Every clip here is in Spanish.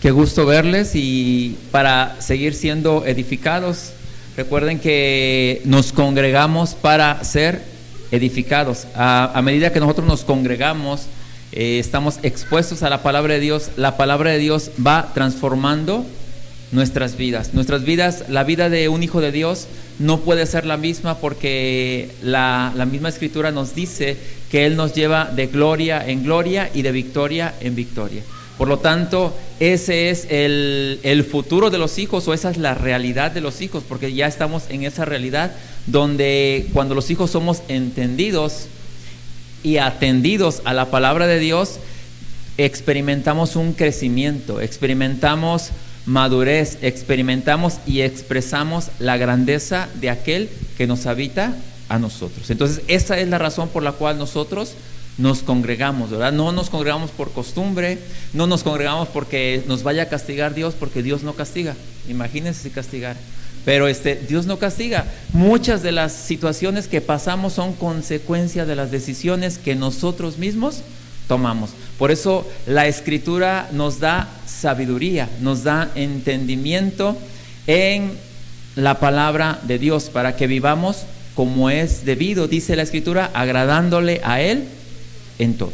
Qué gusto verles y para seguir siendo edificados, recuerden que nos congregamos para ser edificados. A medida que nosotros nos congregamos, estamos expuestos a la palabra de Dios. La palabra de Dios va transformando nuestras vidas. La vida de un hijo de Dios no puede ser la misma porque la misma Escritura nos dice que Él nos lleva de gloria en gloria y de victoria en victoria. Por lo tanto, ese es el futuro de los hijos, o esa es la realidad de los hijos, porque ya estamos en esa realidad donde cuando los hijos somos entendidos y atendidos a la palabra de Dios, experimentamos un crecimiento, experimentamos madurez, experimentamos y expresamos la grandeza de aquel que nos habita a nosotros. Entonces, esa es la razón por la cual nosotros nos congregamos, ¿verdad? No nos congregamos por costumbre, no nos congregamos porque nos vaya a castigar Dios, porque Dios no castiga. Imagínense si castigara. Pero Dios no castiga. Muchas de las situaciones que pasamos son consecuencia de las decisiones que nosotros mismos tomamos. Por eso la Escritura nos da sabiduría, nos da entendimiento en la palabra de Dios para que vivamos como es debido, dice la Escritura, agradándole a Él en todo.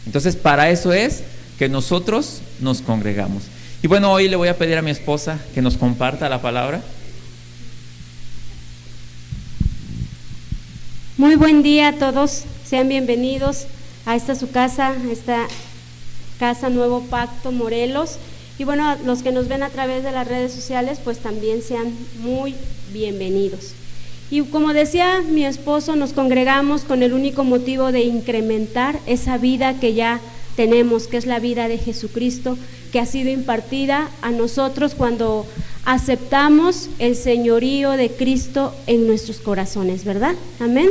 Entonces, para eso es que nosotros nos congregamos. Y bueno, hoy le voy a pedir a mi esposa que nos comparta la palabra. Muy buen día a todos, sean bienvenidos a esta su casa, a esta casa Nuevo Pacto Morelos. Y bueno, los que nos ven a través de las redes sociales, pues también sean muy bienvenidos. Y como decía mi esposo, nos congregamos con el único motivo de incrementar esa vida que ya tenemos, que es la vida de Jesucristo, que ha sido impartida a nosotros cuando aceptamos el señorío de Cristo en nuestros corazones, ¿verdad? Amén.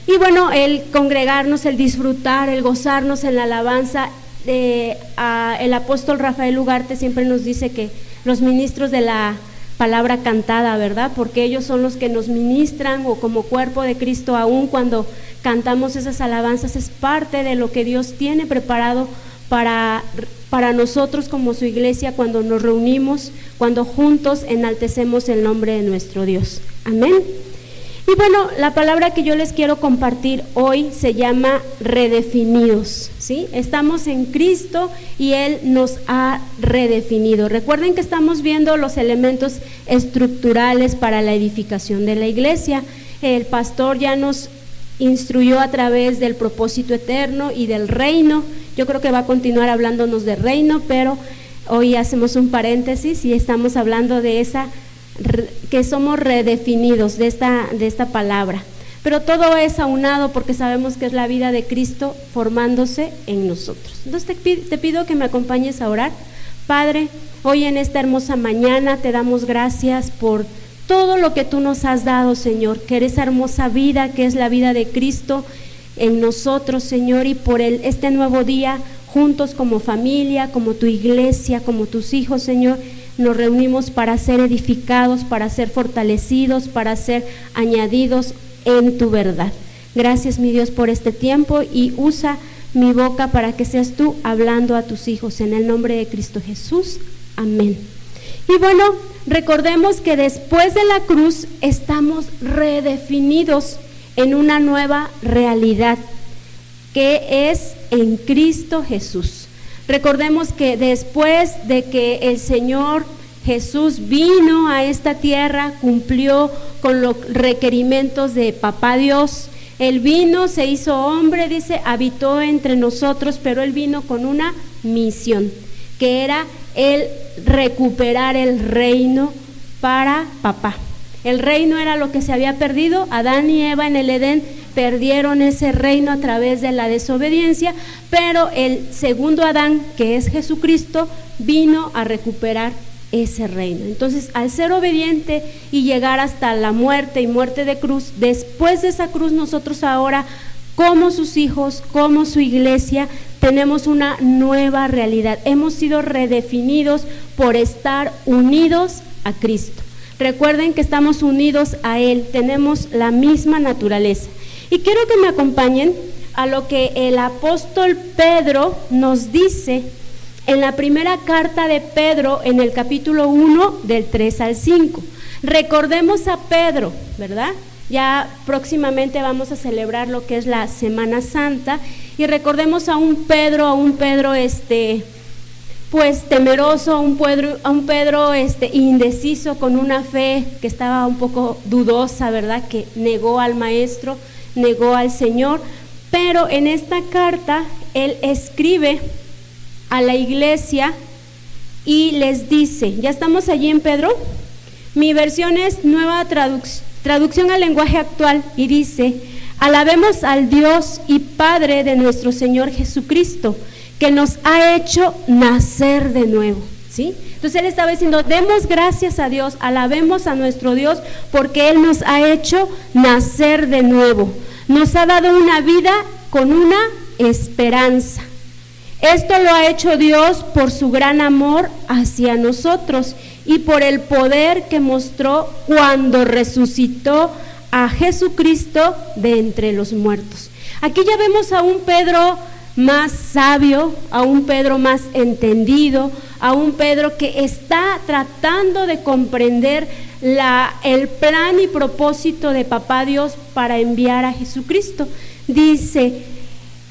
Y bueno, el congregarnos, el disfrutar, el gozarnos en la alabanza, el apóstol Rafael Ugarte siempre nos dice que los ministros de la palabra cantada, ¿verdad? Porque ellos son los que nos ministran, o como cuerpo de Cristo, aún cuando cantamos esas alabanzas, es parte de lo que Dios tiene preparado para nosotros como su iglesia cuando nos reunimos, cuando juntos enaltecemos el nombre de nuestro Dios. Amén. Y bueno, la palabra que yo les quiero compartir hoy se llama redefinidos, ¿sí? Estamos en Cristo y Él nos ha redefinido. Recuerden que estamos viendo los elementos estructurales para la edificación de la iglesia. El pastor ya nos instruyó a través del propósito eterno y del reino. Yo creo que va a continuar hablándonos de reino, pero hoy hacemos un paréntesis y estamos hablando de esa que somos redefinidos de esta palabra, pero todo es aunado porque sabemos que es la vida de Cristo formándose en nosotros. Entonces te pido que me acompañes a orar. Padre, hoy en esta hermosa mañana te damos gracias por todo lo que tú nos has dado, Señor, que eres hermosa vida, que es la vida de Cristo en nosotros, Señor, y por este nuevo día, juntos como familia, como tu iglesia, como tus hijos, Señor, nos reunimos para ser edificados, para ser fortalecidos, para ser añadidos en tu verdad. Gracias, mi Dios, por este tiempo, y usa mi boca para que seas tú hablando a tus hijos, en el nombre de Cristo Jesús. Amén. Y bueno, recordemos que después de la cruz estamos redefinidos en una nueva realidad que es en Cristo Jesús. Recordemos que después de que el Señor Jesús vino a esta tierra, cumplió con los requerimientos de Papá Dios. Él vino, se hizo hombre, dice, habitó entre nosotros, pero Él vino con una misión, que era el recuperar el reino para Papá. El reino era lo que se había perdido. Adán y Eva en el Edén perdieron ese reino a través de la desobediencia, pero el segundo Adán, que es Jesucristo, vino a recuperar ese reino. Entonces, al ser obediente y llegar hasta la muerte y muerte de cruz, después de esa cruz nosotros ahora, como sus hijos, como su iglesia, tenemos una nueva realidad. Hemos sido redefinidos por estar unidos a Cristo. Recuerden que estamos unidos a Él, tenemos la misma naturaleza. Y quiero que me acompañen a lo que el apóstol Pedro nos dice en la primera carta de Pedro, en el capítulo 1, del 3 al 5. Recordemos a Pedro, ¿verdad? Ya próximamente vamos a celebrar lo que es la Semana Santa, y recordemos a un Pedro pues temeroso, a un Pedro indeciso, con una fe que estaba un poco dudosa, ¿verdad? Que negó al Maestro, negó al Señor. Pero en esta carta él escribe a la iglesia y les dice, ¿ya estamos allí en Pedro? Mi versión es Nueva Traducción al Lenguaje Actual, y dice: alabemos al Dios y Padre de nuestro Señor Jesucristo, que nos ha hecho nacer de nuevo, ¿sí? Entonces él estaba diciendo, demos gracias a Dios, alabemos a nuestro Dios, porque Él nos ha hecho nacer de nuevo, nos ha dado una vida con una esperanza. Esto lo ha hecho Dios por su gran amor hacia nosotros y por el poder que mostró cuando resucitó a Jesucristo de entre los muertos. Aquí ya vemos a un Pedro más sabio, a un Pedro más entendido, a un Pedro que está tratando de comprender el plan y propósito de Papá Dios para enviar a Jesucristo. Dice: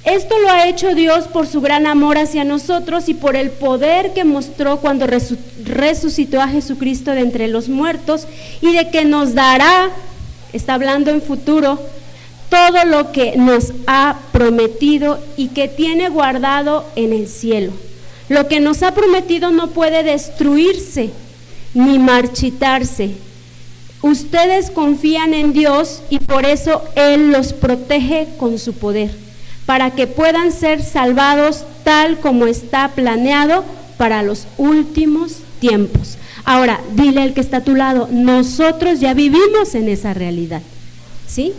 esto lo ha hecho Dios por su gran amor hacia nosotros y por el poder que mostró cuando resucitó a Jesucristo de entre los muertos, y de que nos dará, está hablando en futuro, todo lo que nos ha prometido y que tiene guardado en el cielo. Lo que nos ha prometido no puede destruirse ni marchitarse. Ustedes confían en Dios y por eso Él los protege con su poder, para que puedan ser salvados tal como está planeado para los últimos tiempos. Ahora, dile al que está a tu lado, nosotros ya vivimos en esa realidad, ¿sí?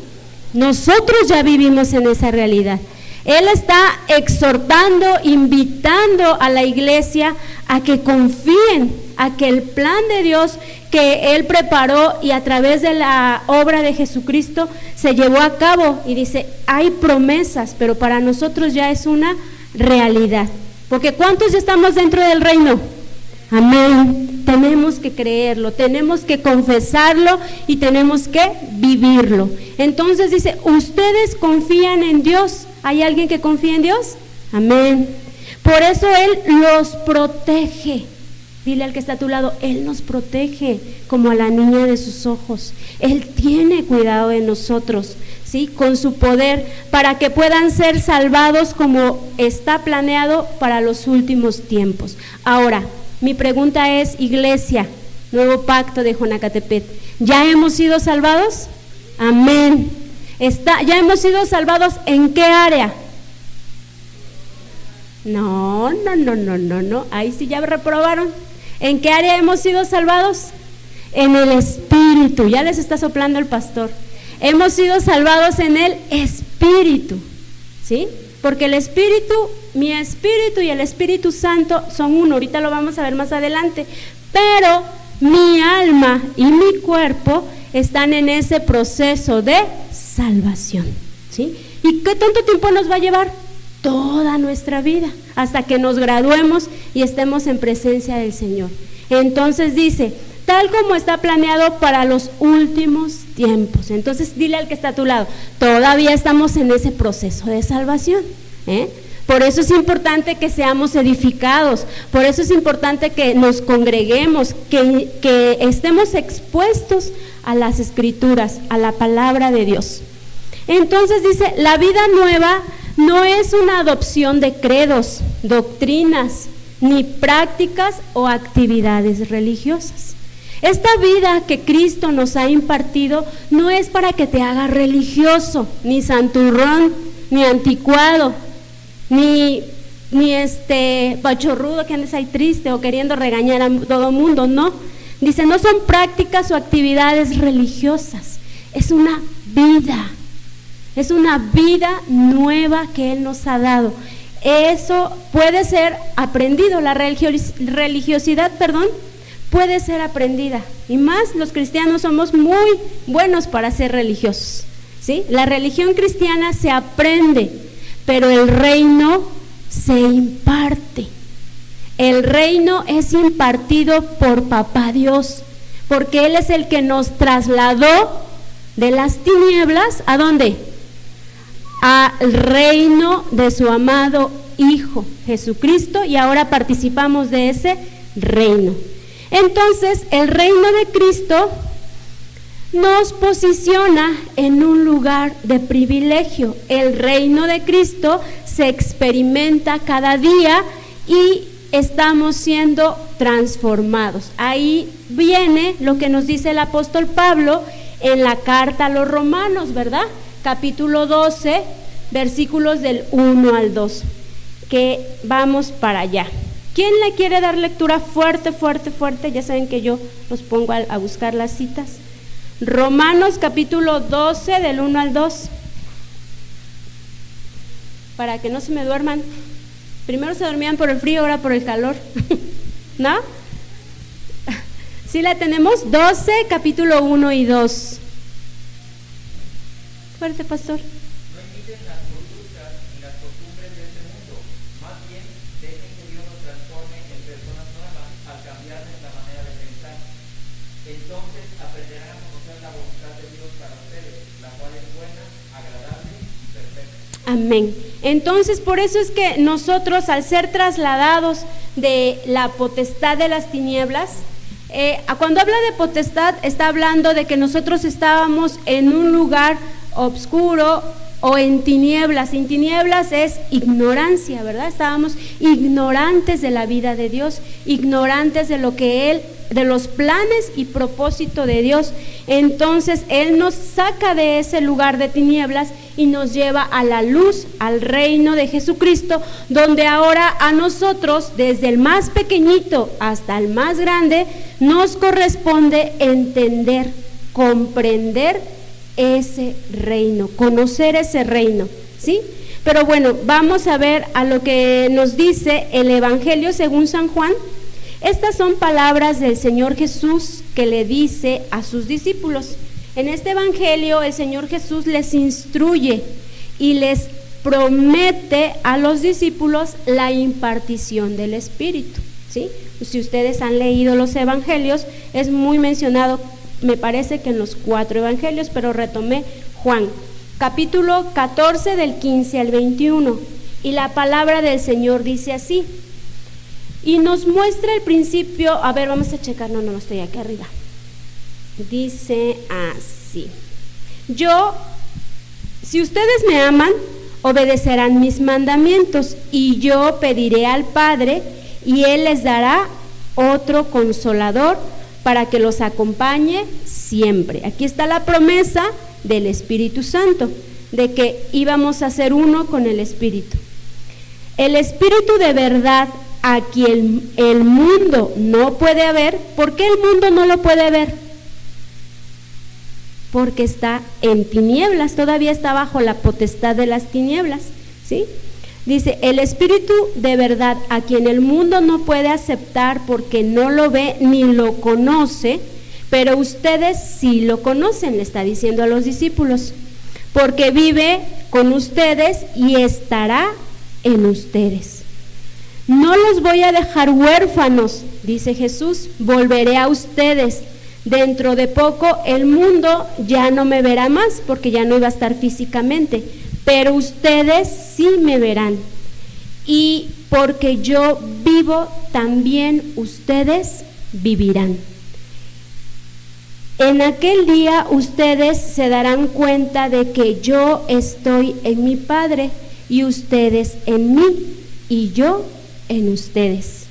Nosotros ya vivimos en esa realidad. Él está exhortando, invitando a la iglesia a que confíen, a que el plan de Dios que Él preparó y a través de la obra de Jesucristo se llevó a cabo, y dice, hay promesas, pero para nosotros ya es una realidad, porque ¿cuántos ya estamos dentro del reino? Amén. Tenemos que creerlo, tenemos que confesarlo y tenemos que vivirlo. Entonces dice, ustedes confían en Dios. ¿Hay alguien que confía en Dios? Amén. Por eso Él los protege. Dile al que está a tu lado, Él nos protege como a la niña de sus ojos. Él tiene cuidado de nosotros, ¿sí? Con su poder, para que puedan ser salvados como está planeado para los últimos tiempos. Ahora, mi pregunta es, iglesia, Nuevo Pacto de Jonacatepec, ¿ya hemos sido salvados? Amén. ¿Ya hemos sido salvados en qué área? No, ahí sí ya reprobaron. ¿En qué área hemos sido salvados? En el Espíritu, ya les está soplando el pastor. Hemos sido salvados en el Espíritu, ¿sí? Porque el Espíritu, mi Espíritu y el Espíritu Santo son uno, ahorita lo vamos a ver más adelante, pero mi alma y mi cuerpo están en ese proceso de salvación, ¿sí? ¿Y qué tanto tiempo nos va a llevar? Toda nuestra vida, hasta que nos graduemos y estemos en presencia del Señor. Entonces dice, tal como está planeado para los últimos tiempos. Entonces dile al que está a tu lado, todavía estamos en ese proceso de salvación, ¿eh? Por eso es importante que seamos edificados, por eso es importante que nos congreguemos, que estemos expuestos a las Escrituras, a la palabra de Dios. Entonces dice, la vida nueva no es una adopción de credos, doctrinas, ni prácticas o actividades religiosas. Esta vida que Cristo nos ha impartido no es para que te hagas religioso, ni santurrón, ni anticuado, ni pachorrudo que andes ahí triste o queriendo regañar a todo mundo, no. Dice, no son prácticas o actividades religiosas, es una vida. Es una vida nueva que Él nos ha dado. Eso puede ser aprendido, la religiosidad, puede ser aprendida. Y más los cristianos somos muy buenos para ser religiosos, ¿sí? La religión cristiana se aprende, pero el reino se imparte. el reino es impartido por Papá Dios, porque Él es el que nos trasladó de las tinieblas, ¿a dónde? Al reino de su amado Hijo Jesucristo, y ahora participamos de ese reino. Entonces, el reino de Cristo nos posiciona en un lugar de privilegio. El reino de Cristo se experimenta cada día y estamos siendo transformados. Ahí viene lo que nos dice el apóstol Pablo en la carta a los Romanos, ¿verdad? Capítulo 12, versículos del 1 al 2, que vamos para allá. ¿Quién le quiere dar lectura fuerte, fuerte, fuerte? Ya saben que yo los pongo a buscar las citas. Romanos capítulo 12, del 1 al 2, para que no se me duerman. Primero se dormían por el frío, ahora por el calor. ¿No? ¿Sí la tenemos? 12, capítulo 1 y 2. Fuerte, pastor. No imiten las conductas ni las costumbres de este mundo, más bien dejen que Dios nos transforme en personas nuevas al cambiarles la manera de pensar. Entonces aprenderán a conocer la voluntad de Dios para ustedes, la cual es buena, agradable y perfecta. Amén. Entonces, por eso es que nosotros, al ser trasladados de la potestad de las tinieblas, cuando habla de potestad, está hablando de que nosotros estábamos en un lugar oscuro o en tinieblas. En tinieblas es ignorancia, ¿verdad? Estábamos ignorantes de la vida de Dios, ignorantes de lo que Él, de los planes y propósito de Dios. Entonces Él nos saca de ese lugar de tinieblas y nos lleva a la luz, al reino de Jesucristo, donde ahora a nosotros, desde el más pequeñito hasta el más grande, nos corresponde entender, comprender ese reino, conocer ese reino, ¿sí? Pero bueno, vamos a ver a lo que nos dice el Evangelio según San Juan. Estas son palabras del Señor Jesús que le dice a sus discípulos. En este Evangelio el Señor Jesús les instruye y les promete a los discípulos la impartición del Espíritu, ¿sí? Si ustedes han leído los Evangelios, es muy mencionado, me parece que en los 4 Evangelios, pero retomé Juan, capítulo 14 del 15 al 21, y la palabra del Señor dice así, y nos muestra el principio, a ver, vamos a checar, no estoy aquí arriba, dice así, si ustedes me aman, obedecerán mis mandamientos, y yo pediré al Padre, y Él les dará otro consolador, para que los acompañe siempre. Aquí está la promesa del Espíritu Santo, de que íbamos a ser uno con el Espíritu. El Espíritu de verdad, a quien el mundo no puede ver. ¿Por qué el mundo no lo puede ver? Porque está en tinieblas, todavía está bajo la potestad de las tinieblas, ¿sí? Dice, el Espíritu de verdad, a quien el mundo no puede aceptar porque no lo ve ni lo conoce, pero ustedes sí lo conocen, le está diciendo a los discípulos, porque vive con ustedes y estará en ustedes. No los voy a dejar huérfanos, dice Jesús, volveré a ustedes. Dentro de poco el mundo ya no me verá más, porque ya no iba a estar físicamente, pero ustedes sí me verán, y porque yo vivo, también ustedes vivirán. En aquel día ustedes se darán cuenta de que yo estoy en mi Padre, y ustedes en mí, y yo en ustedes.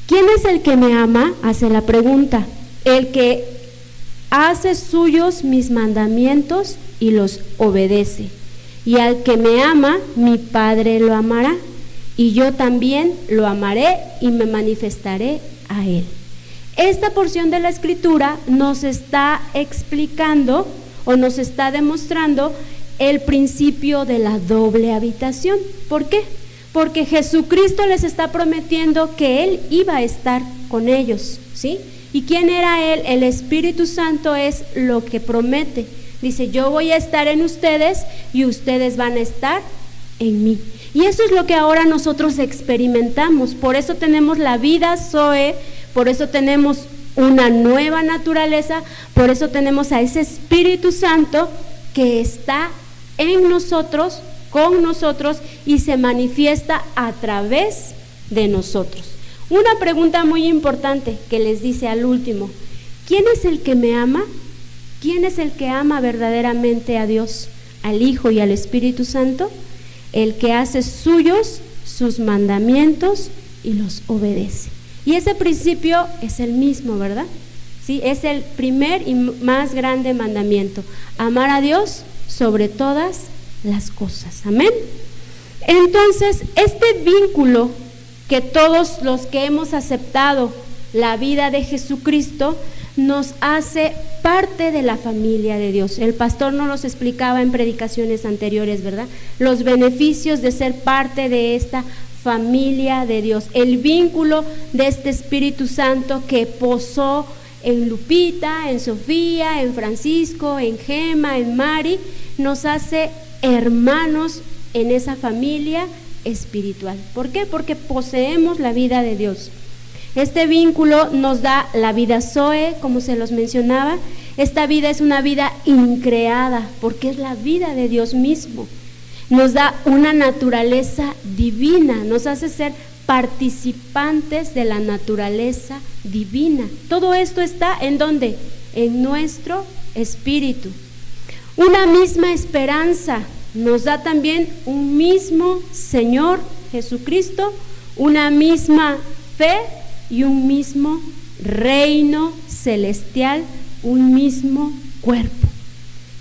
¿Quién es el que me ama? Hace la pregunta. El que hace suyos mis mandamientos y los obedece. Y al que me ama, mi Padre lo amará, y yo también lo amaré y me manifestaré a él. Esta porción de la Escritura nos está explicando o nos está demostrando el principio de la doble habitación. ¿Por qué? Porque Jesucristo les está prometiendo que Él iba a estar con ellos, ¿sí? ¿Y quién era Él? El Espíritu Santo es lo que promete. Dice, yo voy a estar en ustedes y ustedes van a estar en mí. Y eso es lo que ahora nosotros experimentamos. Por eso tenemos la vida Zoe, por eso tenemos una nueva naturaleza, por eso tenemos a ese Espíritu Santo que está en nosotros, con nosotros y se manifiesta a través de nosotros. Una pregunta muy importante que les dice al último: ¿quién es el que me ama? ¿Quién es el que ama verdaderamente a Dios, al Hijo y al Espíritu Santo? El que hace suyos sus mandamientos y los obedece. Y ese principio es el mismo, ¿verdad? Sí, es el primer y más grande mandamiento: amar a Dios sobre todas las cosas. Amén. Entonces, este vínculo que todos los que hemos aceptado la vida de Jesucristo nos hace parte de la familia de Dios. El pastor nos los explicaba en predicaciones anteriores, ¿verdad? Los beneficios de ser parte de esta familia de Dios, el vínculo de este Espíritu Santo que posó en Lupita, en Sofía, en Francisco, en Gema, en Mari, nos hace hermanos en esa familia espiritual. ¿Por qué? Porque poseemos la vida de Dios. Este vínculo nos da la vida Zoe, como se los mencionaba. Esta vida es una vida increada, porque es la vida de Dios mismo. Nos da una naturaleza divina, nos hace ser participantes de la naturaleza divina. Todo esto está ¿en dónde? En nuestro espíritu. Una misma esperanza, nos da también un mismo Señor Jesucristo, una misma fe y un mismo reino celestial, un mismo cuerpo.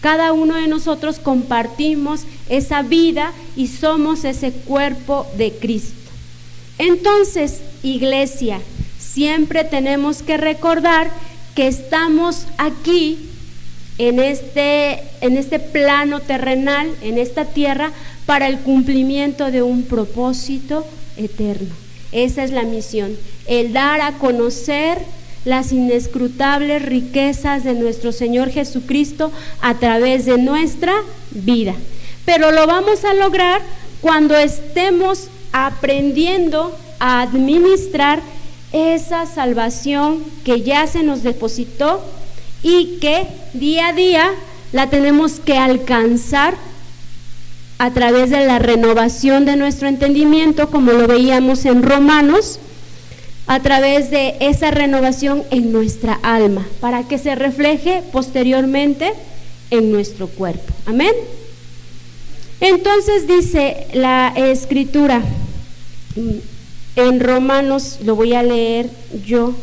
Cada uno de nosotros compartimos esa vida y somos ese cuerpo de Cristo. Entonces, iglesia, siempre tenemos que recordar que estamos aquí en este plano terrenal, en esta tierra, para el cumplimiento de un propósito eterno. Esa es la misión, el dar a conocer las inescrutables riquezas de nuestro Señor Jesucristo a través de nuestra vida. Pero lo vamos a lograr cuando estemos aprendiendo a administrar esa salvación que ya se nos depositó y que día a día la tenemos que alcanzar a través de la renovación de nuestro entendimiento, como lo veíamos en Romanos, a través de esa renovación en nuestra alma, para que se refleje posteriormente en nuestro cuerpo. Amén. Entonces dice la Escritura en Romanos, lo voy a leer yo: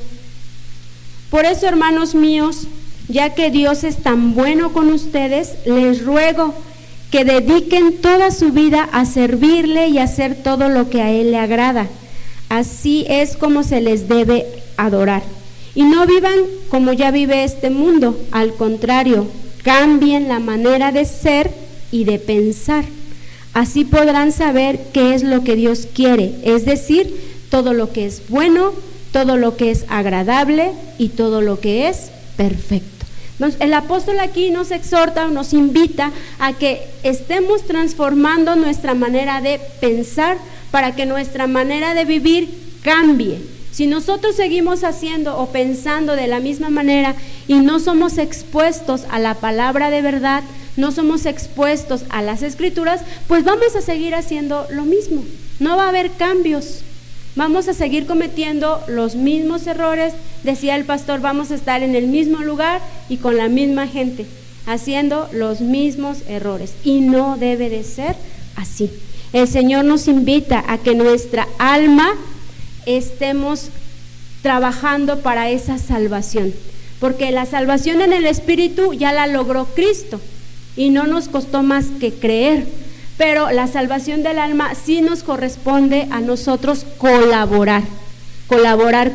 por eso, hermanos míos, ya que Dios es tan bueno con ustedes, les ruego que dediquen toda su vida a servirle y a hacer todo lo que a Él le agrada. Así es como se les debe adorar. Y no vivan como ya vive este mundo, al contrario, cambien la manera de ser y de pensar. Así podrán saber qué es lo que Dios quiere, es decir, todo lo que es bueno, todo lo que es agradable y todo lo que es perfecto. El apóstol aquí nos exhorta, nos invita a que estemos transformando nuestra manera de pensar para que nuestra manera de vivir cambie. Si nosotros seguimos haciendo o pensando de la misma manera y no somos expuestos a la palabra de verdad, no somos expuestos a las Escrituras, pues vamos a seguir haciendo lo mismo. No va a haber cambios. Vamos a seguir cometiendo los mismos errores. Decía el pastor, vamos a estar en el mismo lugar y con la misma gente, haciendo los mismos errores. Y no debe de ser así. El Señor nos invita a que nuestra alma estemos trabajando para esa salvación, porque la salvación en el Espíritu ya la logró Cristo y no nos costó más que creer. Pero la salvación del alma sí nos corresponde a nosotros colaborar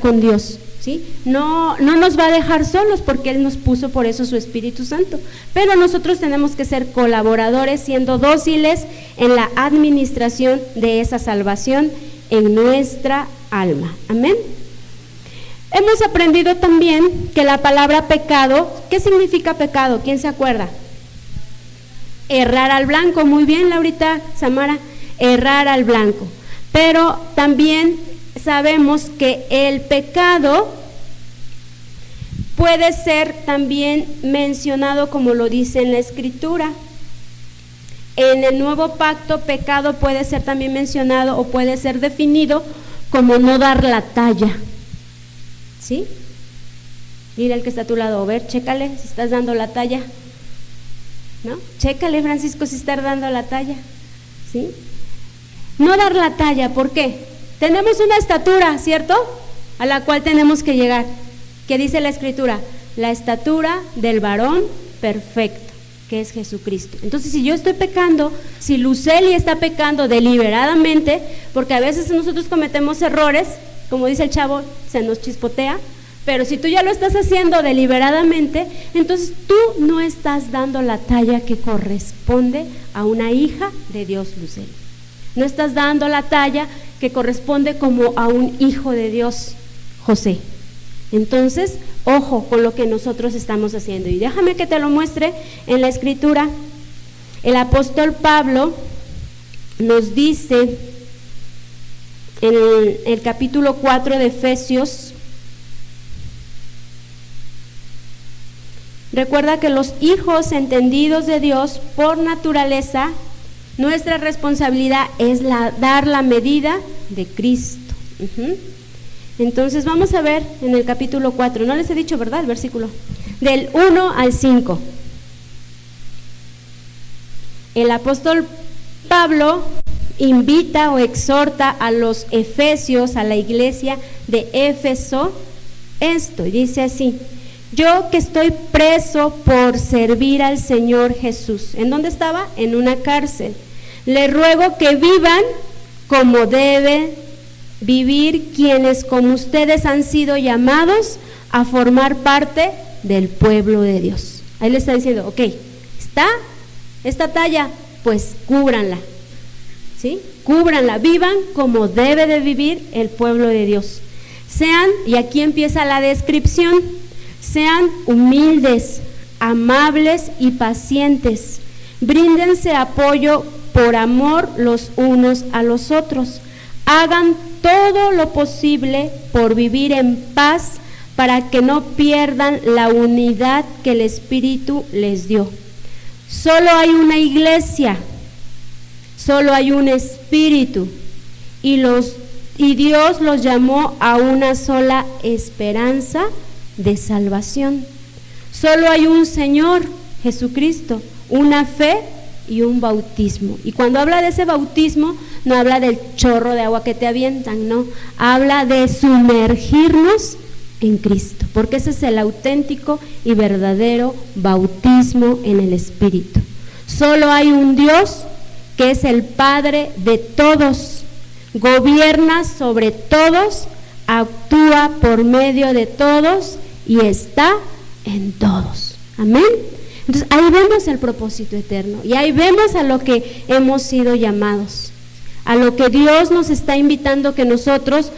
con Dios, ¿sí? No nos va a dejar solos porque Él nos puso por eso su Espíritu Santo, pero nosotros tenemos que ser colaboradores, siendo dóciles en la administración de esa salvación en nuestra alma. Amén. Hemos aprendido también que la palabra pecado, ¿qué significa pecado? ¿Quién se acuerda? Errar al blanco. Muy bien, Laurita, Samara. errar al blanco. Pero también sabemos que el pecado puede ser también mencionado como lo dice en la Escritura. En el Nuevo Pacto, pecado puede ser también mencionado o puede ser definido como no dar la talla. ¿Sí? Mira el que está a tu lado, a ver, chécale si estás dando la talla, ¿no? Chécale, Francisco, si estás dando la talla, ¿sí? No dar la talla, ¿por qué? Tenemos una estatura, ¿cierto? A la cual tenemos que llegar. ¿Qué dice la Escritura? La estatura del varón perfecto, que es Jesucristo. Entonces, si yo estoy pecando, si Luceli está pecando deliberadamente, porque a veces nosotros cometemos errores, como dice el chavo, se nos chispotea, pero si tú ya lo estás haciendo deliberadamente, entonces tú no estás dando la talla que corresponde a una hija de Dios, Luceli. No estás dando la talla que corresponde como a un hijo de Dios, José. Entonces, ojo con lo que nosotros estamos haciendo. Y déjame que te lo muestre en la Escritura. El apóstol Pablo nos dice en el capítulo 4 de Efesios. Recuerda que los hijos entendidos de Dios por naturaleza, nuestra responsabilidad es dar la medida de Cristo. Entonces vamos a ver en el capítulo 4, no les he dicho, ¿verdad? El versículo, del 1 al 5. El apóstol Pablo invita o exhorta a los efesios, a la iglesia de Éfeso, esto, dice así: yo que estoy preso por servir al Señor Jesús. ¿En dónde estaba? En una cárcel. Le ruego que vivan como deben vivir quienes como ustedes han sido llamados a formar parte del pueblo de Dios. Ahí le está diciendo, ok, ¿está esta talla? Pues cúbranla, ¿sí? Cúbranla, vivan como debe de vivir el pueblo de Dios. Sean, y aquí empieza la descripción, sean humildes, amables y pacientes. Bríndense apoyo por amor los unos a los otros. Hagan todo lo posible por vivir en paz para que no pierdan la unidad que el Espíritu les dio. Solo hay una iglesia, solo hay un Espíritu y Dios los llamó a una sola esperanza de salvación. Solo hay un Señor, Jesucristo, una fe y un bautismo. Y cuando habla de ese bautismo, no habla del chorro de agua que te avientan, no, habla de sumergirnos en Cristo, porque ese es el auténtico y verdadero bautismo en el Espíritu. Solo hay un Dios que es el Padre de todos, gobierna sobre todos, actúa por medio de todos y está en todos. Amén. Entonces ahí vemos el propósito eterno y ahí vemos a lo que hemos sido llamados, a lo que Dios nos está invitando que nosotros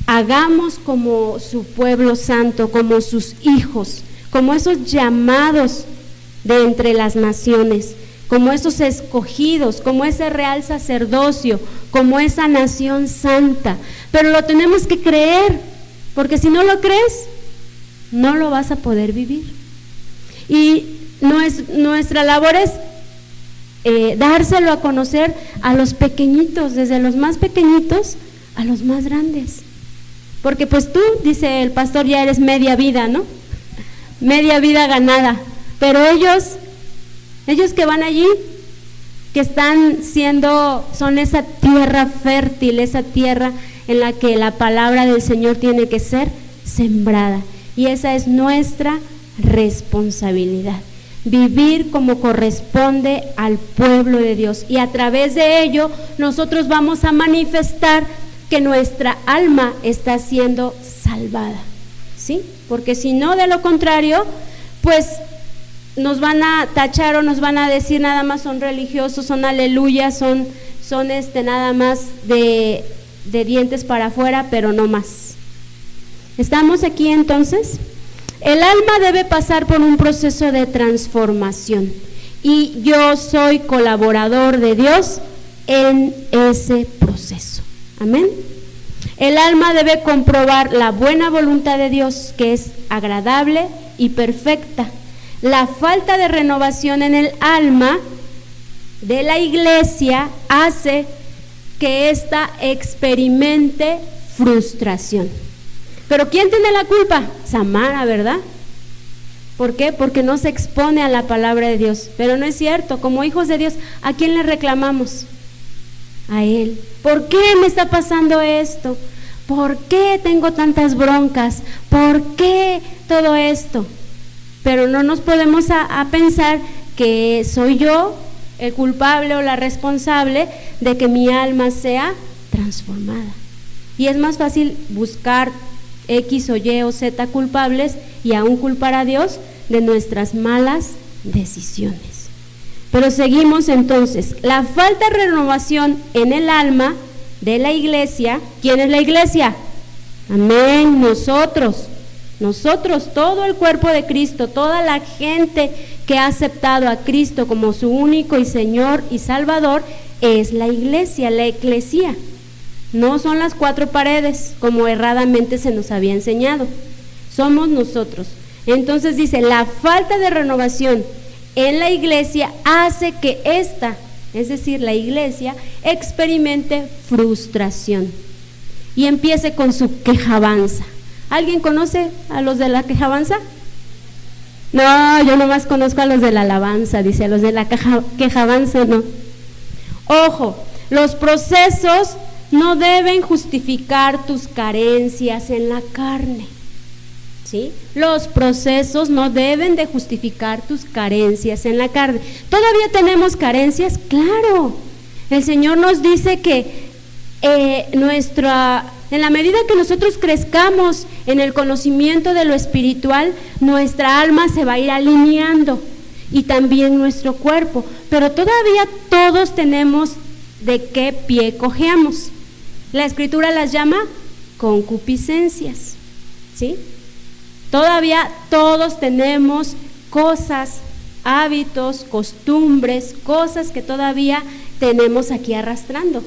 hagamos como su pueblo santo, como sus hijos, como esos llamados de entre las naciones, como esos escogidos, como ese real sacerdocio, como esa nación santa. Pero lo tenemos que creer, porque si no lo crees, no lo vas a poder vivir. Y nuestra labor es dárselo a conocer a los pequeñitos, desde los más pequeñitos a los más grandes. Porque pues tú, dice el pastor, ya eres media vida, ¿no? Media vida ganada. Pero ellos que van allí, que están son esa tierra fértil, esa tierra en la que la palabra del Señor tiene que ser sembrada. Y esa es nuestra responsabilidad, vivir como corresponde al pueblo de Dios, y a través de ello nosotros vamos a manifestar que nuestra alma está siendo salvada, ¿sí? Porque si no, de lo contrario, pues nos van a tachar o nos van a decir nada más son religiosos, son aleluyas, son nada más de dientes para afuera, pero no más. ¿Estamos aquí entonces? El alma debe pasar por un proceso de transformación y yo soy colaborador de Dios en ese proceso. Amén. El alma debe comprobar la buena voluntad de Dios, que es agradable y perfecta. La falta de renovación en el alma de la iglesia hace que ésta experimente frustración. Pero ¿quién tiene la culpa? Samara, ¿verdad? ¿Por qué? Porque no se expone a la palabra de Dios. Pero no es cierto, como hijos de Dios, ¿a quién le reclamamos? A Él. ¿Por qué me está pasando esto? ¿Por qué tengo tantas broncas? ¿Por qué todo esto? Pero no nos podemos a pensar que soy yo el culpable o la responsable de que mi alma sea transformada. Y es más fácil buscar X o Y o Z culpables y aún culpar a Dios de nuestras malas decisiones. Pero seguimos entonces. La falta de renovación en el alma de la iglesia. ¿Quién es la iglesia? Amén, nosotros, todo el cuerpo de Cristo, toda la gente que ha aceptado a Cristo como su único y Señor y Salvador, es la iglesia, la eclesía. No son las cuatro paredes, como erradamente se nos había enseñado. Somos nosotros. Entonces dice, la falta de renovación en la iglesia hace que ésta, es decir, la iglesia, experimente frustración y empiece con su quejabanza. ¿Alguien conoce a los de la quejabanza? No, yo nomás conozco a los de la alabanza, dice, a los de la quejabanza no. Ojo, los procesos no deben justificar tus carencias en la carne, ¿sí? Los procesos no deben de justificar tus carencias en la carne. ¿Todavía tenemos carencias? Claro. El Señor nos dice que en la medida que nosotros crezcamos en el conocimiento de lo espiritual, nuestra alma se va a ir alineando y también nuestro cuerpo, pero todavía todos tenemos de qué pie cojeamos. La Escritura las llama concupiscencias, ¿sí? Todavía todos tenemos cosas, hábitos, costumbres, cosas que todavía tenemos aquí arrastrando.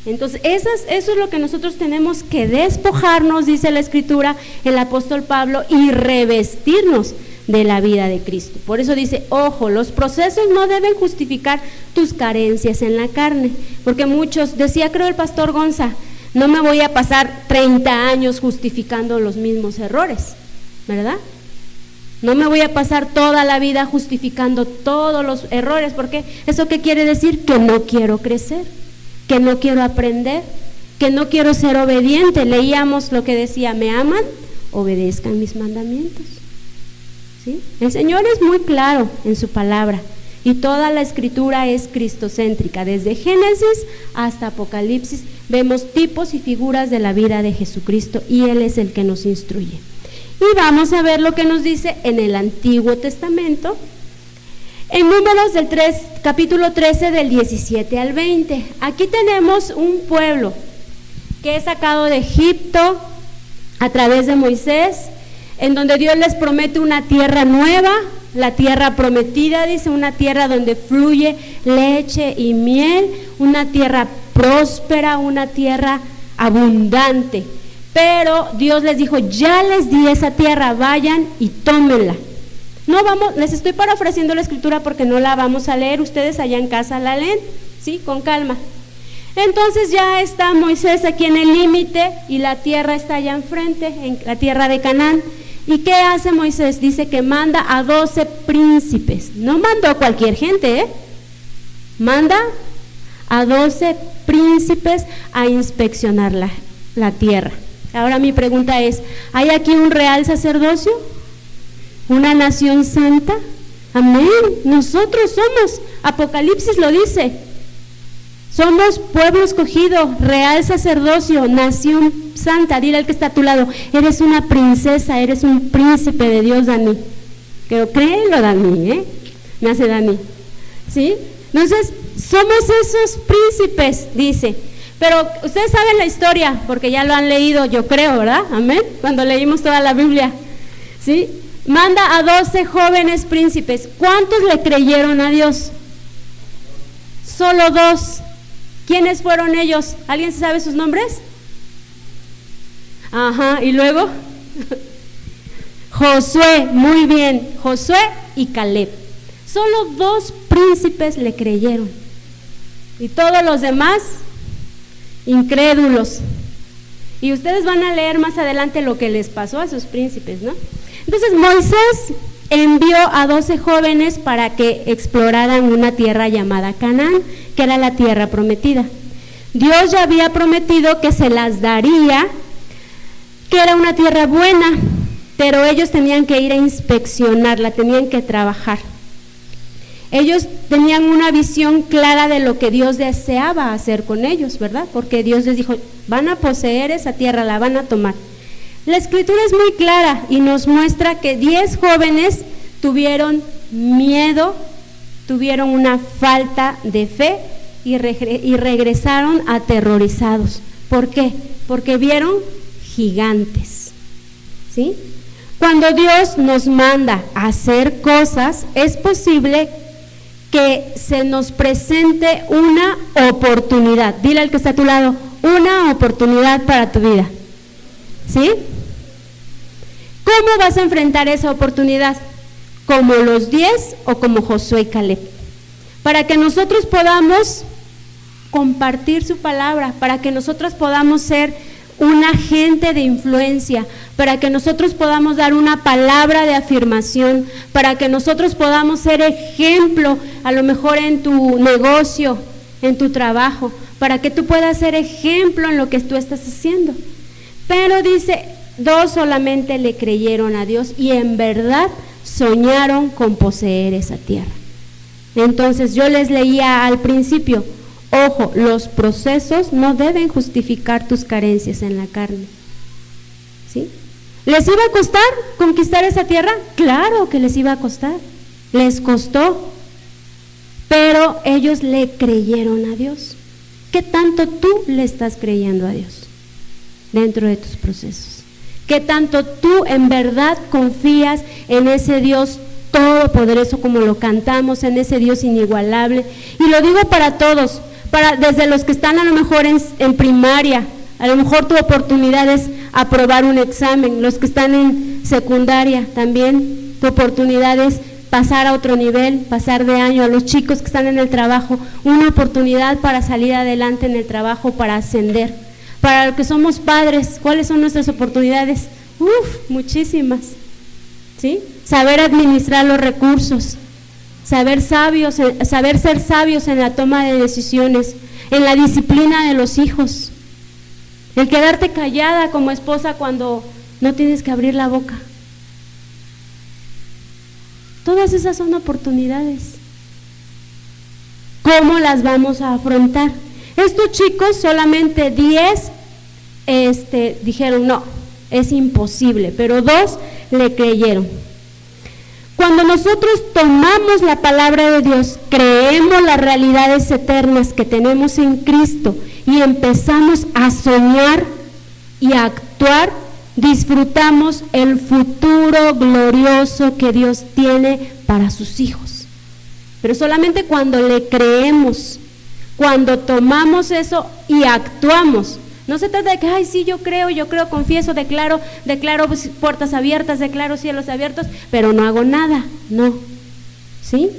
Entonces, eso es lo que nosotros tenemos que despojarnos, dice la Escritura, el apóstol Pablo, y revestirnos de la vida de Cristo. Por eso dice, ojo, los procesos no deben justificar tus carencias en la carne, porque muchos, decía creo el pastor Gonza, no me voy a pasar 30 años justificando los mismos errores, ¿verdad? No me voy a pasar toda la vida justificando todos los errores, porque ¿eso qué quiere decir? Que no quiero crecer, que no quiero aprender, que no quiero ser obediente. Leíamos lo que decía, ¿me aman? Obedezcan mis mandamientos. ¿Sí? El Señor es muy claro en su palabra y toda la Escritura es cristocéntrica. Desde Génesis hasta Apocalipsis vemos tipos y figuras de la vida de Jesucristo y Él es el que nos instruye. Y vamos a ver lo que nos dice en el Antiguo Testamento, en Números del capítulo 13 del 17 al 20. Aquí tenemos un pueblo que es sacado de Egipto a través de Moisés, en donde Dios les promete una tierra nueva, la tierra prometida, dice, una tierra donde fluye leche y miel, una tierra próspera, una tierra abundante. Pero Dios les dijo, ya les di esa tierra, vayan y tómenla. No vamos, les estoy parafraseando la Escritura porque no la vamos a leer, ustedes allá en casa la leen, ¿sí? Con calma. Entonces ya está Moisés aquí en el límite y la tierra está allá enfrente, en la tierra de Canaán. ¿Y qué hace Moisés? Dice que manda a 12 príncipes, no mandó a cualquier gente, manda a 12 príncipes a inspeccionar la tierra. Ahora mi pregunta es, ¿hay aquí un real sacerdocio? ¿Una nación santa? Amén, nosotros somos, Apocalipsis lo dice, somos pueblo escogido, real sacerdocio, nación santa. Dile al que está a tu lado, eres una princesa, eres un príncipe de Dios, Dani. Créelo, Dani, me hace Dani, ¿sí? Entonces, somos esos príncipes, dice. Pero ustedes saben la historia, porque ya lo han leído, yo creo, ¿verdad? Amén, cuando leímos toda la Biblia, ¿sí? Manda a 12 jóvenes príncipes. ¿Cuántos le creyeron a Dios? Solo 2. ¿Quiénes fueron ellos? ¿Alguien sabe sus nombres? Ajá, y luego Josué, muy bien, Josué y Caleb. Solo 2 príncipes le creyeron y todos los demás incrédulos. Y ustedes van a leer más adelante lo que les pasó a sus príncipes, ¿no? Entonces Moisés envió a 12 jóvenes para que exploraran una tierra llamada Canaán, que era la tierra prometida. Dios ya había prometido que se las daría, que era una tierra buena, pero ellos tenían que ir a inspeccionarla, tenían que trabajar. Ellos tenían una visión clara de lo que Dios deseaba hacer con ellos, ¿verdad? Porque Dios les dijo, van a poseer esa tierra, la van a tomar. La escritura es muy clara y nos muestra que 10 jóvenes tuvieron miedo, tuvieron una falta de fe y regresaron aterrorizados. ¿Por qué? Porque vieron gigantes, ¿sí? Cuando Dios nos manda a hacer cosas, es posible que se nos presente una oportunidad. Dile al que está a tu lado, una oportunidad para tu vida, ¿sí? ¿Cómo vas a enfrentar esa oportunidad? ¿Como los 10 o como Josué y Caleb? Para que nosotros podamos compartir su palabra, para que nosotros podamos ser un agente de influencia, para que nosotros podamos dar una palabra de afirmación, para que nosotros podamos ser ejemplo, a lo mejor en tu negocio, en tu trabajo, para que tú puedas ser ejemplo en lo que tú estás haciendo. Pero dice, 2 solamente le creyeron a Dios y en verdad soñaron con poseer esa tierra. Entonces yo les leía al principio, ojo, los procesos no deben justificar tus carencias en la carne, ¿sí? ¿Les iba a costar conquistar esa tierra? Claro que les iba a costar, les costó, pero ellos le creyeron a Dios. ¿Qué tanto tú le estás creyendo a Dios dentro de tus procesos? ¿Qué tanto tú en verdad confías en ese Dios todopoderoso, como lo cantamos, en ese Dios inigualable? Y lo digo para todos, desde los que están a lo mejor en primaria, a lo mejor tu oportunidad es aprobar un examen, los que están en secundaria también, tu oportunidad es pasar a otro nivel, pasar de año, a los chicos que están en el trabajo, una oportunidad para salir adelante en el trabajo, para ascender. Para los que somos padres, ¿cuáles son nuestras oportunidades? Muchísimas, ¿sí? Saber administrar los recursos, saber ser sabios en la toma de decisiones, en la disciplina de los hijos, el quedarte callada como esposa cuando no tienes que abrir la boca. Todas esas son oportunidades. ¿Cómo las vamos a afrontar? Estos chicos, solamente 10 dijeron no, es imposible, pero 2 le creyeron. Cuando nosotros tomamos la palabra de Dios, creemos las realidades eternas que tenemos en Cristo y empezamos a soñar y a actuar, disfrutamos el futuro glorioso que Dios tiene para sus hijos. Pero solamente cuando le creemos, cuando tomamos eso y actuamos. No se trata de que, ay, sí, yo creo, confieso, declaro puertas abiertas, declaro cielos abiertos, pero no hago nada, no, ¿sí?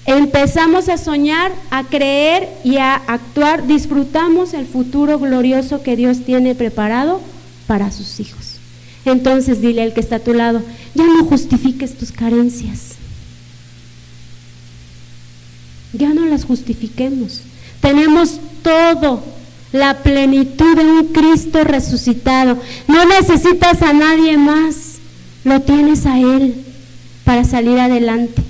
Empezamos a soñar, a creer y a actuar, disfrutamos el futuro glorioso que Dios tiene preparado para sus hijos. Entonces dile al que está a tu lado, ya no justifiques tus carencias, ya no las justifiquemos, tenemos todo, la plenitud de un Cristo resucitado, no necesitas a nadie más, lo tienes a Él para salir adelante.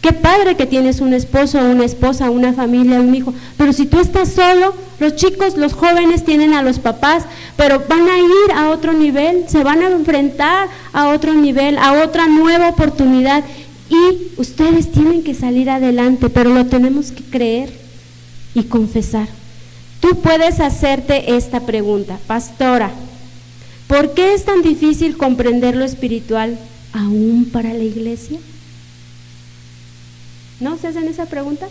Qué padre que tienes un esposo, una esposa, una familia, un hijo, pero si tú estás solo, los chicos, los jóvenes tienen a los papás, pero van a ir a otro nivel, se van a enfrentar a otro nivel, a otra nueva oportunidad, y ustedes tienen que salir adelante, pero lo tenemos que creer y confesar. Tú puedes hacerte esta pregunta, pastora, ¿por qué es tan difícil comprender lo espiritual aún para la iglesia? ¿No se hacen esa pregunta?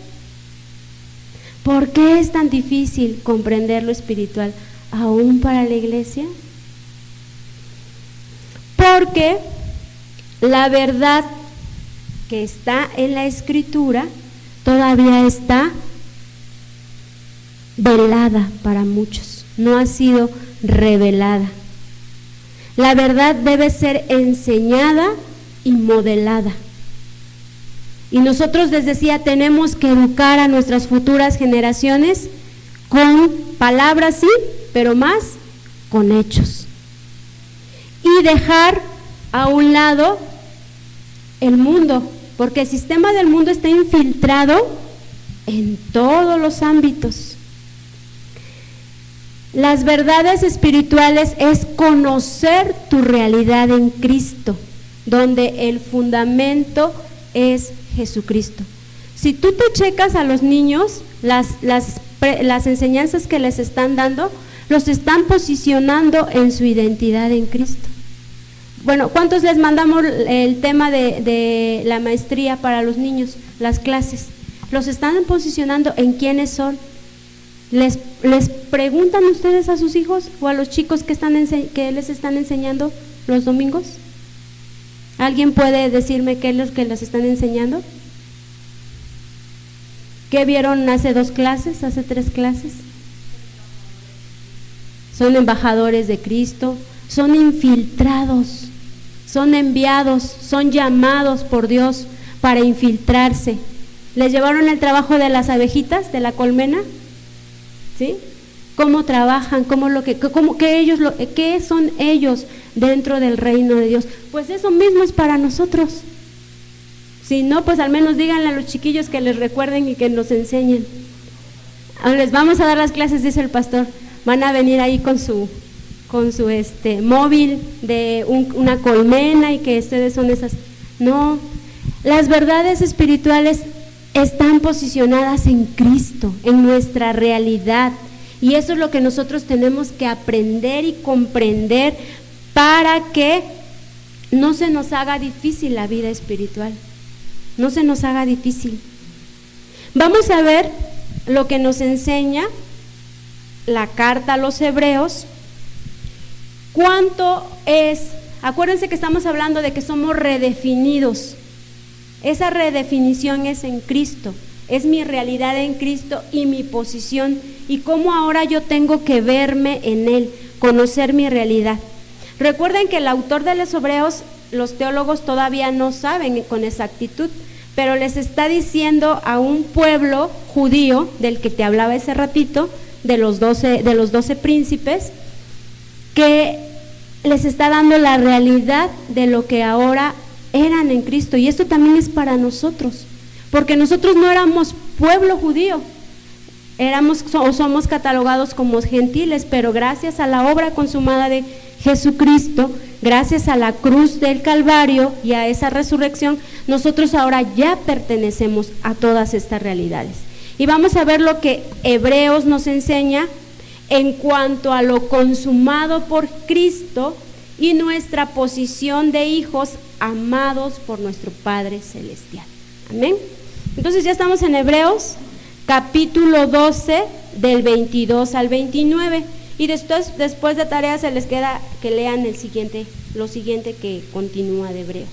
¿Por qué es tan difícil comprender lo espiritual aún para la iglesia? Porque la verdad que está en la Escritura todavía está velada para muchos, no ha sido revelada. La verdad debe ser enseñada y modelada. Y nosotros, les decía, tenemos que educar a nuestras futuras generaciones con palabras, sí, pero más con hechos. Y dejar a un lado el mundo, porque el sistema del mundo está infiltrado en todos los ámbitos. Las verdades espirituales es conocer tu realidad en Cristo, donde el fundamento es Jesucristo. Si tú te checas a los niños, las enseñanzas que les están dando, los están posicionando en su identidad en Cristo. Bueno, ¿cuántos les mandamos el tema de la maestría para los niños, las clases? Los están posicionando en quiénes son. ¿Les preguntan ustedes a sus hijos o a los chicos que les están enseñando los domingos? ¿Alguien puede decirme qué es lo que les están enseñando? ¿Qué vieron hace 2 clases, hace 3 clases? Son embajadores de Cristo, son infiltrados, son enviados, son llamados por Dios para infiltrarse. ¿Les llevaron el trabajo de las abejitas, de la colmena? ¿Sí? ¿Cómo trabajan? ¿Qué son ellos dentro del reino de Dios? Pues eso mismo es para nosotros. Si no, pues al menos díganle a los chiquillos que les recuerden y que nos enseñen. Les vamos a dar las clases, dice el pastor. Van a venir ahí con su móvil de una colmena y que ustedes son esas. No, las verdades espirituales están posicionadas en Cristo, en nuestra realidad, y eso es lo que nosotros tenemos que aprender y comprender para que no se nos haga difícil la vida espiritual, no se nos haga difícil. Vamos a ver lo que nos enseña la carta a los Hebreos. ¿Cuánto es? Acuérdense que estamos hablando de que somos redefinidos. Esa redefinición es en Cristo, es mi realidad en Cristo y mi posición, y cómo ahora yo tengo que verme en Él, conocer mi realidad. Recuerden que el autor de los Hebreos, los teólogos todavía no saben con exactitud, pero les está diciendo a un pueblo judío, del que te hablaba ese ratito, de los 12 príncipes, que les está dando la realidad de lo que ahora eran en Cristo. Y esto también es para nosotros, porque nosotros no éramos pueblo judío, somos catalogados como gentiles, pero gracias a la obra consumada de Jesucristo, gracias a la cruz del Calvario y a esa resurrección, nosotros ahora ya pertenecemos a todas estas realidades. Y vamos a ver lo que Hebreos nos enseña en cuanto a lo consumado por Cristo y nuestra posición de hijos amados por nuestro Padre Celestial. Amén. Entonces ya estamos en Hebreos capítulo 12 del 22 al 29, y después de tarea se les queda que lean lo siguiente que continúa de Hebreos.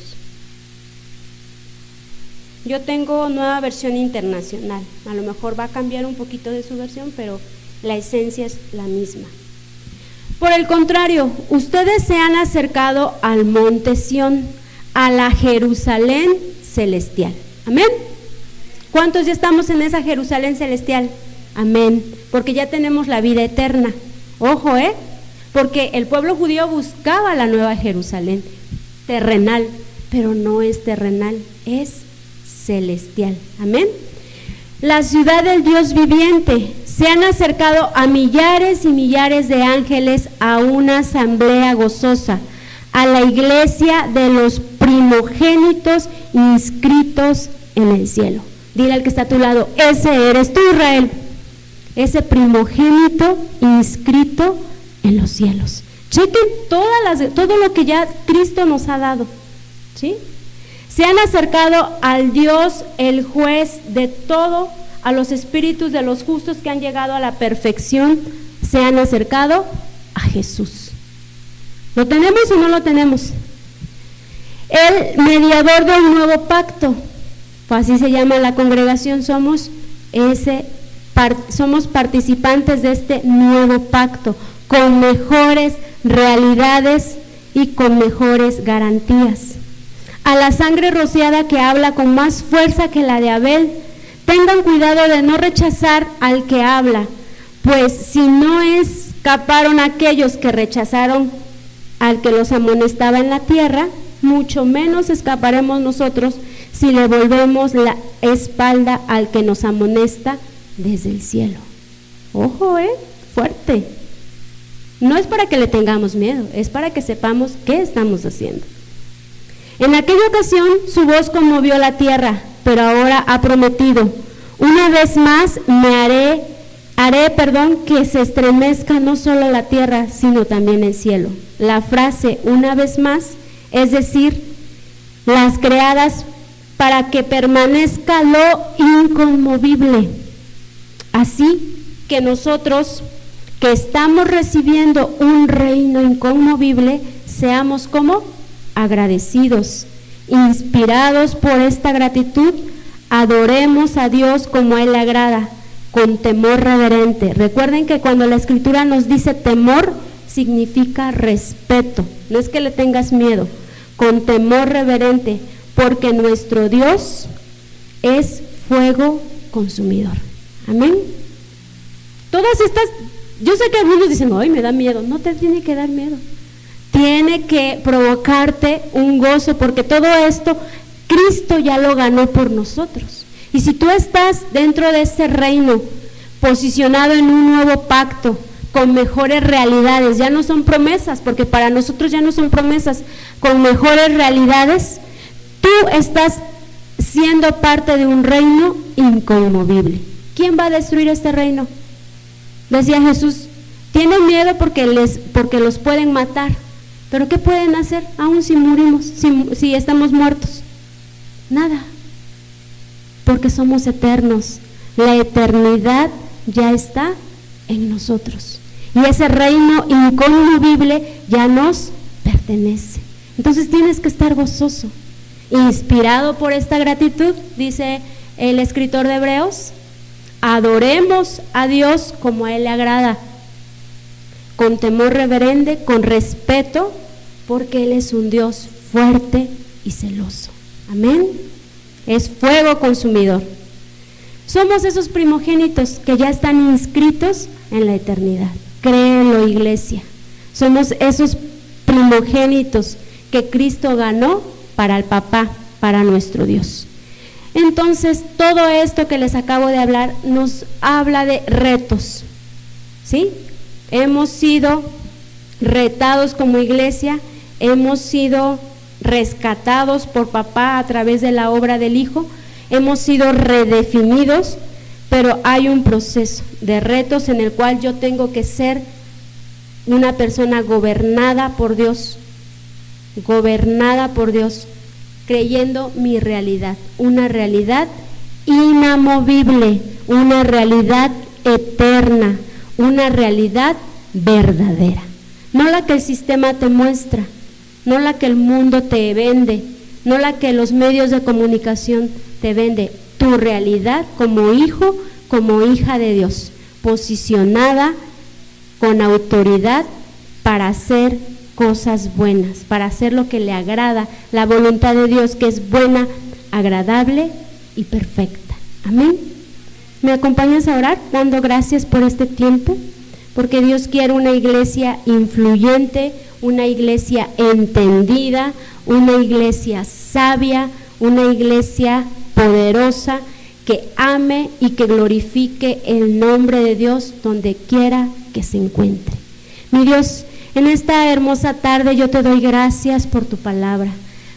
Yo tengo Nueva Versión Internacional, a lo mejor va a cambiar un poquito de su versión, pero la esencia es la misma. Por el contrario, ustedes se han acercado al monte Sión, a la Jerusalén celestial. Amén. ¿Cuántos ya estamos en esa Jerusalén celestial? Amén. Porque ya tenemos la vida eterna. Ojo, porque el pueblo judío buscaba la nueva Jerusalén terrenal, pero no es terrenal, es celestial. Amén. La ciudad del Dios viviente. Se han acercado a millares y millares de ángeles a una asamblea gozosa, a la iglesia de los primogénitos inscritos en el cielo. Dile al que está a tu lado, ese eres tú, Israel, ese primogénito inscrito en los cielos. Chequen todo lo que ya Cristo nos ha dado, ¿sí? Se han acercado al Dios, el juez de todo, a los espíritus de los justos que han llegado a la perfección, se han acercado a Jesús. ¿Lo tenemos o no lo tenemos? El mediador de un nuevo pacto, pues así se llama la congregación, somos participantes de este nuevo pacto, con mejores realidades y con mejores garantías. A la sangre rociada que habla con más fuerza que la de Abel, tengan cuidado de no rechazar al que habla, pues si no escaparon aquellos que rechazaron al que los amonestaba en la tierra, mucho menos escaparemos nosotros si le volvemos la espalda al que nos amonesta desde el cielo. Ojo, fuerte. No es para que le tengamos miedo, es para que sepamos qué estamos haciendo. En aquella ocasión su voz conmovió la tierra, pero ahora ha prometido: una vez más haré que se estremezca no solo la tierra, sino también el cielo. La frase "una vez más", es decir, las creadas para que permanezca lo inconmovible. Así que nosotros, que estamos recibiendo un reino inconmovible, seamos como agradecidos, inspirados por esta gratitud, adoremos a Dios como a Él le agrada, con temor reverente. Recuerden que cuando la Escritura nos dice temor, significa respeto, no es que le tengas miedo, con temor reverente, porque nuestro Dios es fuego consumidor. Amén. Todas estas, yo sé que algunos dicen: ay, me da miedo. No te tiene que dar miedo, tiene que provocarte un gozo, porque todo esto Cristo ya lo ganó por nosotros. Y si tú estás dentro de ese reino, posicionado en un nuevo pacto, con mejores realidades, ya no son promesas, porque para nosotros ya no son promesas, con mejores realidades, tú estás siendo parte de un reino inconmovible. ¿Quién va a destruir este reino? Decía Jesús: tienen miedo porque los pueden matar, pero ¿qué pueden hacer aún si morimos, si estamos muertos? Nada, porque somos eternos. La eternidad ya está en nosotros y ese reino inconmovible ya nos pertenece. Entonces tienes que estar gozoso, inspirado por esta gratitud. Dice el escritor de Hebreos: adoremos a Dios como a Él le agrada, con temor reverente, con respeto, porque Él es un Dios fuerte y celoso. Amén. Es fuego consumidor. Somos esos primogénitos que ya están inscritos en la eternidad. Créelo, iglesia. Somos esos primogénitos que Cristo ganó para el Papá, para nuestro Dios. Entonces, todo esto que les acabo de hablar nos habla de retos, ¿sí? Hemos sido retados como iglesia, hemos sido rescatados por Papá a través de la obra del Hijo, hemos sido redefinidos, pero hay un proceso de retos en el cual yo tengo que ser una persona gobernada por Dios, creyendo mi realidad, una realidad inamovible, una realidad eterna, una realidad verdadera, no la que el sistema te muestra, no la que el mundo te vende, no la que los medios de comunicación te vende. Tu realidad como hijo, como hija de Dios, posicionada con autoridad para hacer cosas buenas, para hacer lo que le agrada, la voluntad de Dios, que es buena, agradable y perfecta. Amén. ¿Me acompañas a orar dando gracias por este tiempo? Porque Dios quiere una iglesia influyente, una iglesia entendida, una iglesia sabia, una iglesia poderosa, que ame y que glorifique el nombre de Dios donde quiera que se encuentre. Mi Dios, en esta hermosa tarde yo te doy gracias por tu palabra.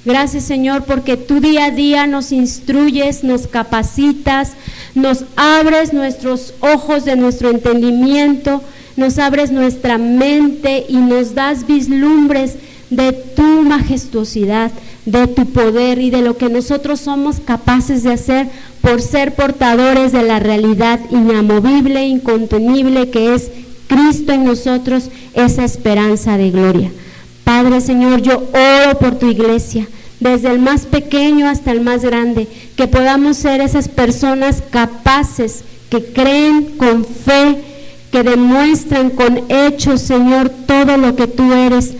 Gracias, Señor, porque tú día a día nos instruyes, nos capacitas, nos abres nuestros ojos de nuestro entendimiento, nos abres nuestra mente y nos das vislumbres de tu majestuosidad, de tu poder y de lo que nosotros somos capaces de hacer por ser portadores de la realidad inamovible, incontenible que es Cristo en nosotros, esa esperanza de gloria. Padre, Señor, yo oro por tu iglesia, desde el más pequeño hasta el más grande, que podamos ser esas personas capaces, que creen con fe, que demuestran con hechos, Señor, todo lo que tú eres,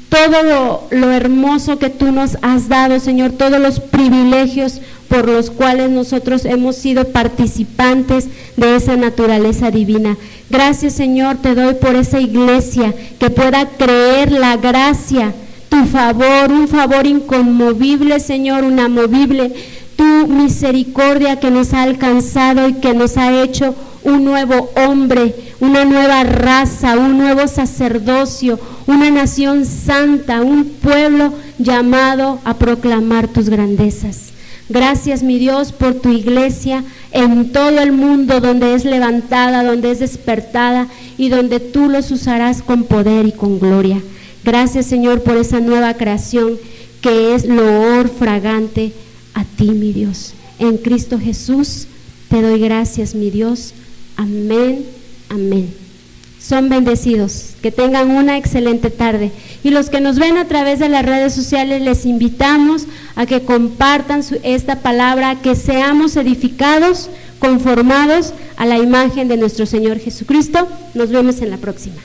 todo lo hermoso que tú nos has dado, Señor, todos los privilegios por los cuales nosotros hemos sido participantes de esa naturaleza divina. Gracias, Señor, te doy por esa iglesia que pueda creer la gracia, tu favor, un favor inconmovible, Señor, inamovible, tu misericordia que nos ha alcanzado y que nos ha hecho un nuevo hombre, una nueva raza, un nuevo sacerdocio, una nación santa, un pueblo llamado a proclamar tus grandezas. Gracias, mi Dios, por tu iglesia en todo el mundo, donde es levantada, donde es despertada y donde tú los usarás con poder y con gloria. Gracias, Señor, por esa nueva creación que es loor fragante a ti, mi Dios. En Cristo Jesús te doy gracias, mi Dios. Amén, amén. Son bendecidos, que tengan una excelente tarde. Y los que nos ven a través de las redes sociales, les invitamos a que compartan esta palabra, que seamos edificados, conformados a la imagen de nuestro Señor Jesucristo. Nos vemos en la próxima.